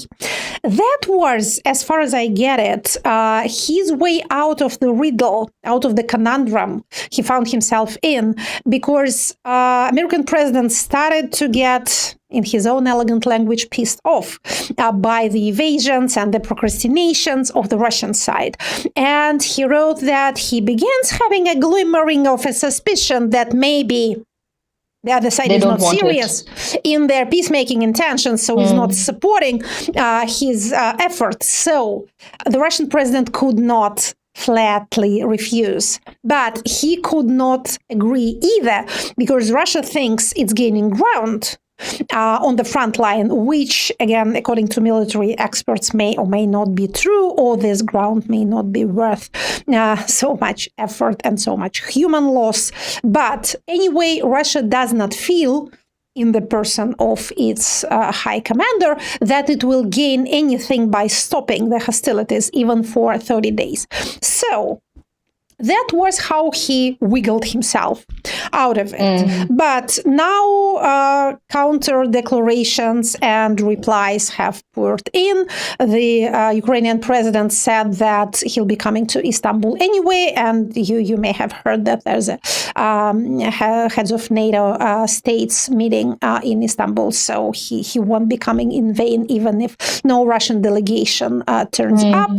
That was, as far as I get it, his way out of the riddle, out of the conundrum he found himself in, because American president started to get, in his own elegant language, pissed off by the evasions and the procrastinations of the Russian side. And he wrote that he begins having a glimmering of a suspicion that maybe the other side is not serious in their peacemaking intentions, so is not supporting his efforts. So the Russian president could not flatly refuse. But he could not agree either, because Russia thinks it's gaining ground on the front line, which, again, according to military experts, may or may not be true, or this ground may not be worth so much effort and so much human loss. But anyway, Russia does not feel, in the person of its high commander, that it will gain anything by stopping the hostilities, even for 30 days. So that was how he wiggled himself out of it. But now counter declarations and replies have poured in. The Ukrainian president said that he'll be coming to Istanbul anyway, and you may have heard that there's a heads of NATO states meeting in Istanbul, so he won't be coming in vain, even if no Russian delegation turns up.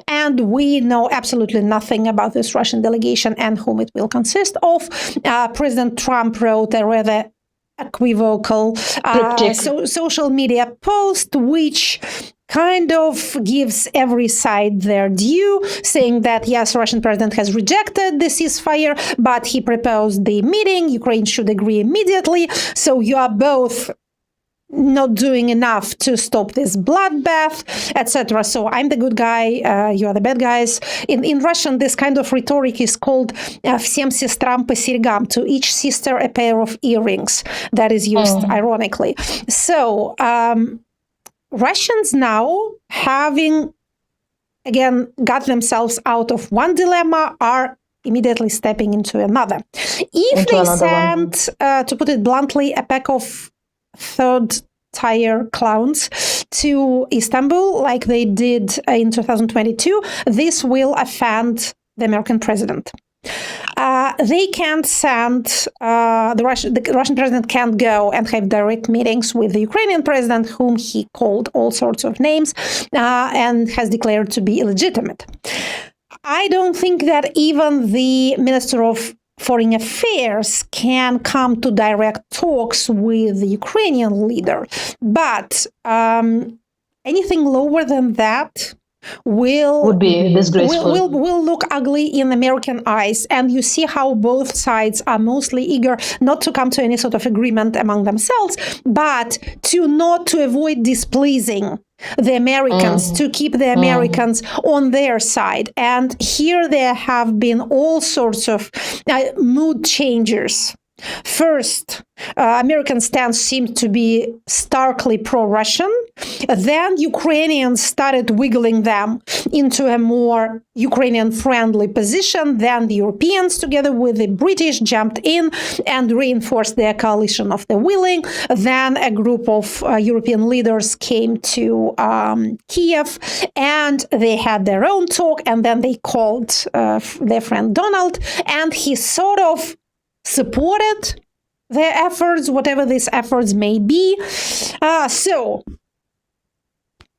And we know absolutely nothing about this Russian delegation and whom it will consist of. President Trump wrote a rather equivocal social media post, which kind of gives every side their due, saying that, yes, Russian president has rejected the ceasefire, but he proposed the meeting. Ukraine should agree immediately. So you are both not doing enough to stop this bloodbath, etc. So I'm the good guy, you are the bad guys. In Russian, this kind of rhetoric is called «всем сестрам по серьгам», to each sister a pair of earrings. That is used ironically. So Russians now, having, again, got themselves out of one dilemma, are immediately stepping into another. If they send, to put it bluntly, a pack of third-tier clowns to Istanbul, like they did in 2022, this will offend the American president. They can't send, the Russian president can't go and have direct meetings with the Ukrainian president, whom he called all sorts of names and has declared to be illegitimate. I don't think that even the Minister of Foreign Affairs can come to direct talks with the Ukrainian leader. But anything lower than that would be disgraceful. Will look ugly in American eyes. And you see how both sides are mostly eager not to come to any sort of agreement among themselves, but to avoid displeasing the Americans, to keep the Americans on their side. And here there have been all sorts of mood changers First, American stance seemed to be starkly pro-Russian. Then Ukrainians started wiggling them into a more Ukrainian-friendly position. Then the Europeans, together with the British, jumped in and reinforced their coalition of the willing. Then a group of European leaders came to Kiev, and they had their own talk, and then they called their friend Donald, and he sort of supported their efforts, whatever these efforts may be. So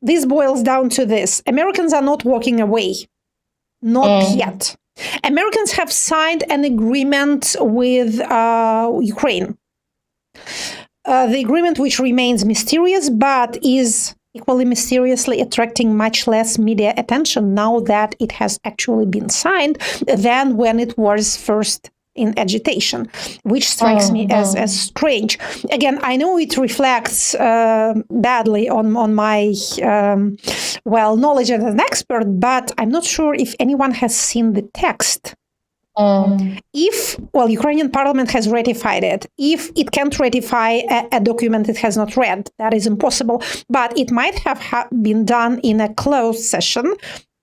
this boils down to this. Americans are not walking away. Not yet. Americans have signed an agreement with Ukraine. The agreement, which remains mysterious, but is equally mysteriously attracting much less media attention now that it has actually been signed than when it was first in agitation, which strikes me as strange. Again, I know it reflects badly on my, knowledge as an expert, but I'm not sure if anyone has seen the text. If, Ukrainian parliament has ratified it. If it can't ratify a document it has not read, that is impossible. But it might have been done in a closed session.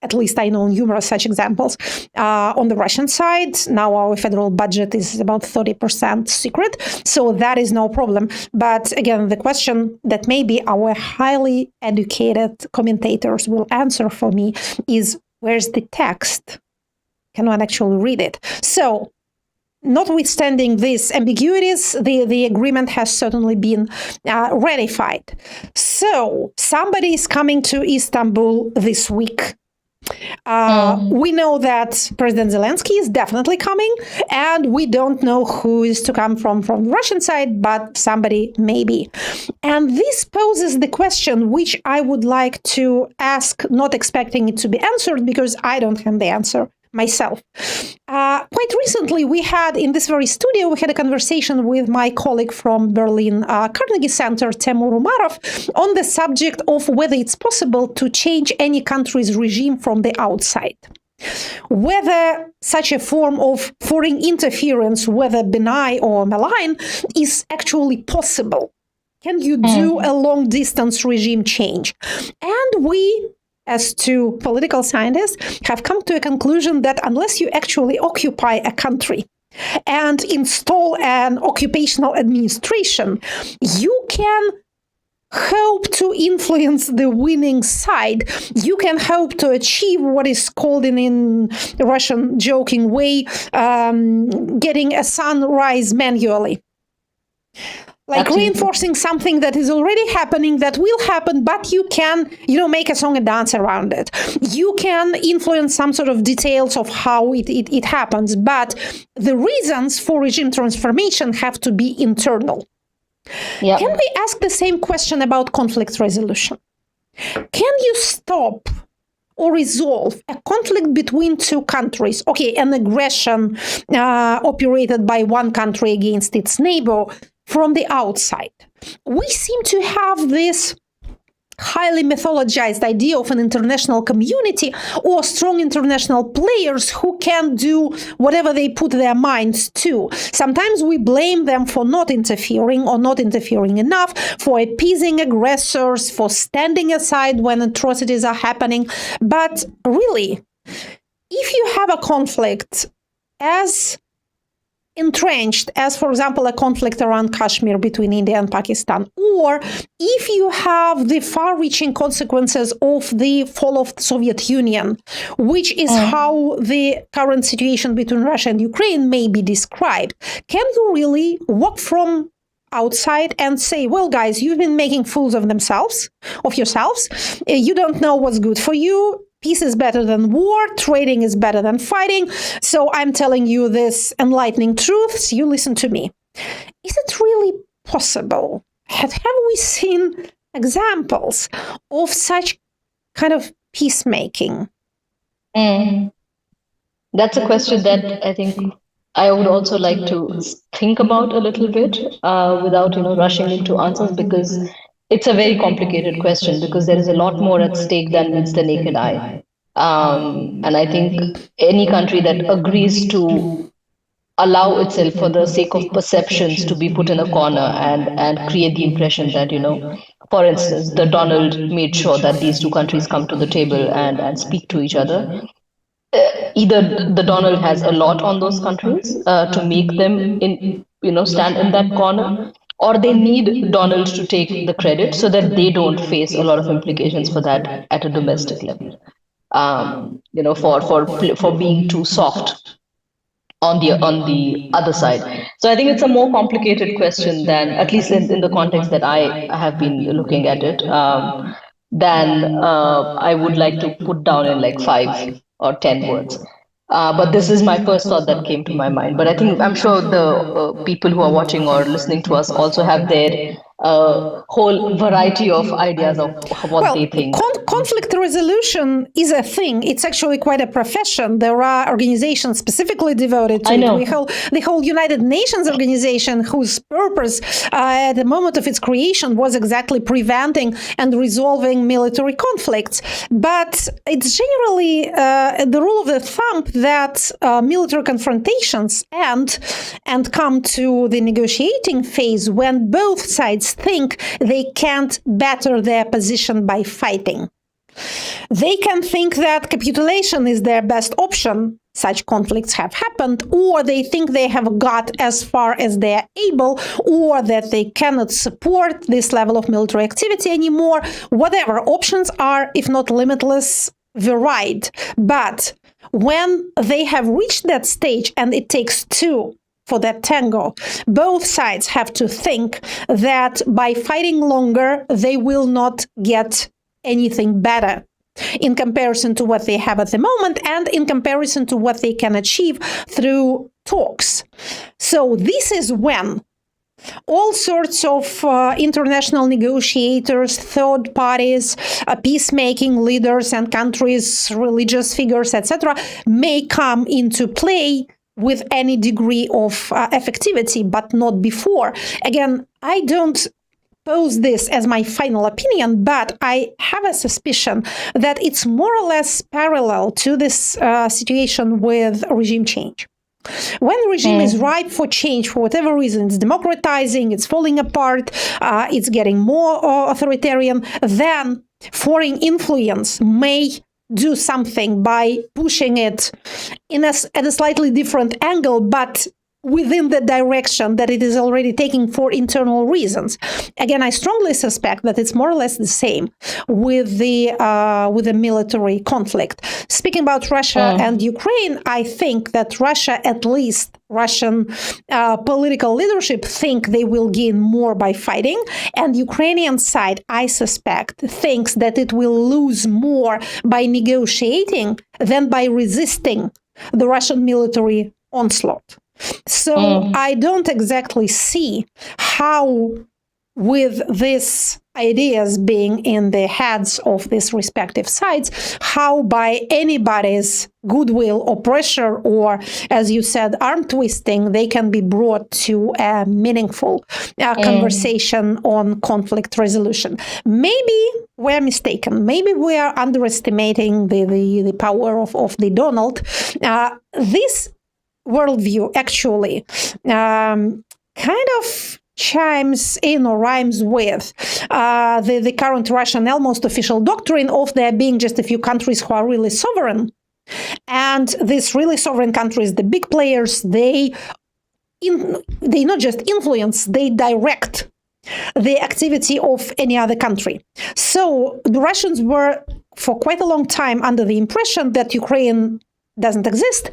At least I know numerous such examples. On the Russian side, now our federal budget is about 30% secret, so that is no problem. But again, the question that maybe our highly educated commentators will answer for me is, where's the text? Can one actually read it? So, notwithstanding these ambiguities, the agreement has certainly been ratified. So, somebody is coming to Istanbul this week. We know that President Zelensky is definitely coming, and we don't know who is to come from the Russian side, but somebody maybe. And this poses the question which I would like to ask, not expecting it to be answered because I don't have the answer myself. Quite recently, we had in this very studio, we had a conversation with my colleague from Berlin Carnegie Center, Temur Umarov, on the subject of whether it's possible to change any country's regime from the outside. Whether such a form of foreign interference, whether benign or malign, is actually possible. Can you do a long-distance regime change? And we, as two political scientists, have come to a conclusion that unless you actually occupy a country and install an occupational administration, you can hope to influence the winning side. You can hope to achieve what is called in Russian joking way, getting a sunrise manually. Like reinforcing something that is already happening, that will happen, but you can, make a song and dance around it. You can influence some sort of details of how it happens, but the reasons for regime transformation have to be internal. Yep. Can we ask the same question about conflict resolution? Can you stop or resolve a conflict between two countries? Okay, an aggression operated by one country against its neighbor from the outside. We seem to have this highly mythologized idea of an international community or strong international players who can do whatever they put their minds to. Sometimes we blame them for not interfering or not interfering enough, for appeasing aggressors, for standing aside when atrocities are happening. But really, if you have a conflict as entrenched as, for example, a conflict around Kashmir between India and Pakistan, or if you have the far-reaching consequences of the fall of the Soviet Union, which is how the current situation between Russia and Ukraine may be described, can you really walk from outside and say, well, guys, you've been making fools of yourselves. You don't know what's good for you. Peace is better than war, trading is better than fighting, so I'm telling you this enlightening truths, you listen to me. Is it really possible? Have we seen examples of such kind of peacemaking? That's a question that I think I would also like to think about a little bit without, rushing into answers, because it's a very complicated question, because there is a lot more at stake than meets the naked eye. And I think any country that agrees to allow itself for the sake of perceptions to be put in a corner and create the impression that, for instance, the Donald made sure that these two countries come to the table and speak to each other. Either the Donald has a lot on those countries to make them stand in that corner, or they need Donald to take the credit so that they don't face a lot of implications for that at a domestic level. For being too soft on the other side. So I think it's a more complicated question than, at least in the context that I have been looking at it, than I would like to put down in like 5 or 10 words. But this is my first thought that came to my mind. But I'm sure the people who are watching or listening to us also have their whole variety of ideas of what they think. Conflict resolution is a thing. It's actually quite a profession. There are organizations specifically devoted to it. The whole United Nations organization, whose purpose at the moment of its creation was exactly preventing and resolving military conflicts. But it's generally the rule of the thumb that military confrontations end and come to the negotiating phase when both sides think they can't better their position by fighting. They can think that capitulation is their best option. Such conflicts have happened, or they think they have got as far as they are able, or that they cannot support this level of military activity anymore. Whatever options are, if not limitless, varied. But when they have reached that stage, and it takes two for that tango, both sides have to think that by fighting longer, they will not get anything better in comparison to what they have at the moment and in comparison to what they can achieve through talks. So this is when all sorts of international negotiators, third parties, peacemaking leaders and countries, religious figures, etc., may come into play with any degree of effectivity, but not before. Again, I don't pose this as my final opinion, but I have a suspicion that it's more or less parallel to this situation with regime change. When the regime is ripe for change, for whatever reason, it's democratizing, it's falling apart, it's getting more authoritarian, then foreign influence may do something by pushing it at a slightly different angle, but within the direction that it is already taking for internal reasons. Again, I strongly suspect that it's more or less the same with the military conflict. Speaking about Russia and Ukraine, I think that Russia, at least Russian political leadership, think they will gain more by fighting, and Ukrainian side, I suspect, thinks that it will lose more by negotiating than by resisting the Russian military onslaught. So I don't exactly see how, with these ideas being in the heads of these respective sides, how by anybody's goodwill or pressure or, as you said, arm twisting, they can be brought to a meaningful conversation on conflict resolution. Maybe we're mistaken. Maybe we are underestimating the power of the Donald. This worldview actually kind of chimes in or rhymes with the current Russian almost official doctrine of there being just a few countries who are really sovereign. And these really sovereign countries, the big players, they not just influence, they direct the activity of any other country. So the Russians were for quite a long time under the impression that Ukraine doesn't exist,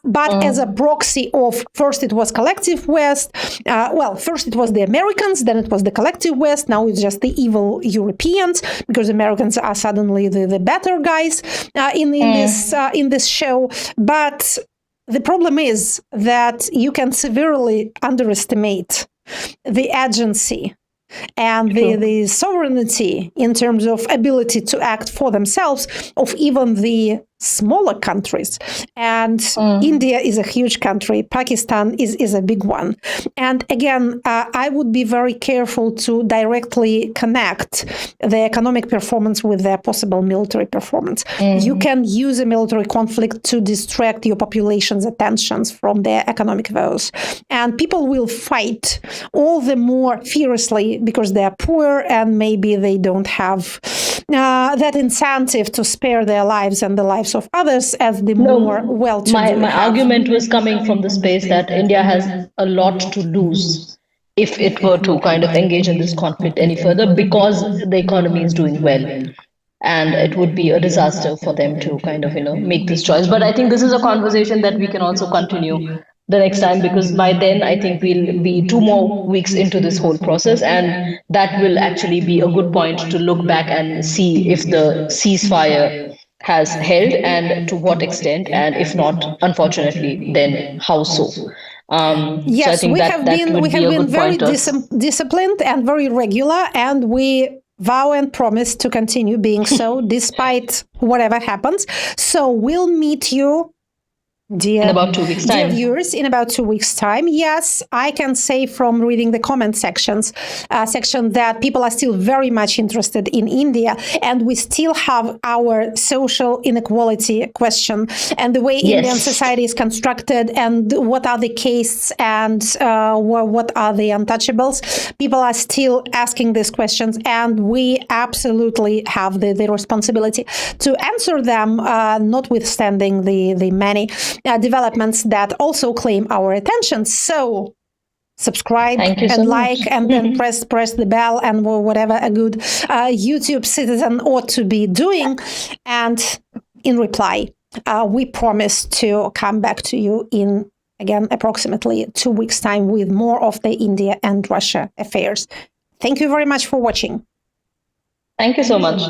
but as a proxy of, first it was collective West, first it was the Americans, then it was the collective West, now it's just the evil Europeans, because Americans are suddenly the better guys in this show. But the problem is that you can severely underestimate the agency and the sovereignty in terms of ability to act for themselves of even the smaller countries. And India is a huge country. Pakistan is a big one. And again, I would be very careful to directly connect the economic performance with their possible military performance. You can use a military conflict to distract your population's attentions from their economic woes. And people will fight all the more fiercely because they are poor and maybe they don't have that incentive to spare their lives and the lives of others as the more well-to-do. My argument was coming from the space that India has a lot to lose if it were to kind of engage in this conflict any further, because the economy is doing well. And it would be a disaster for them to kind of, make this choice. But I think this is a conversation that we can also continue the next time, because by then I think we'll be 2 more weeks into this whole process, and that will actually be a good point to look back and see if the ceasefire has held and to what extent, and if not, unfortunately, then how so. Yes, so I think we have been very disciplined and very regular, and we vow and promise to continue being so despite whatever happens. So we'll meet you, dear, in about 2 weeks' time. Dear viewers, in about 2 weeks' time. Yes, I can say from reading the comment section that people are still very much interested in India, and we still have our social inequality question and the way Indian society is constructed, and what are the castes and what are the untouchables. People are still asking these questions, and we absolutely have the responsibility to answer them, notwithstanding the many developments that also claim our attention. So subscribe and like, and then press the bell and whatever a good YouTube citizen ought to be doing. And in reply, we promise to come back to you in, again, approximately 2 weeks' time with more of the India and Russia affairs. Thank you very much for watching. Thank you so much.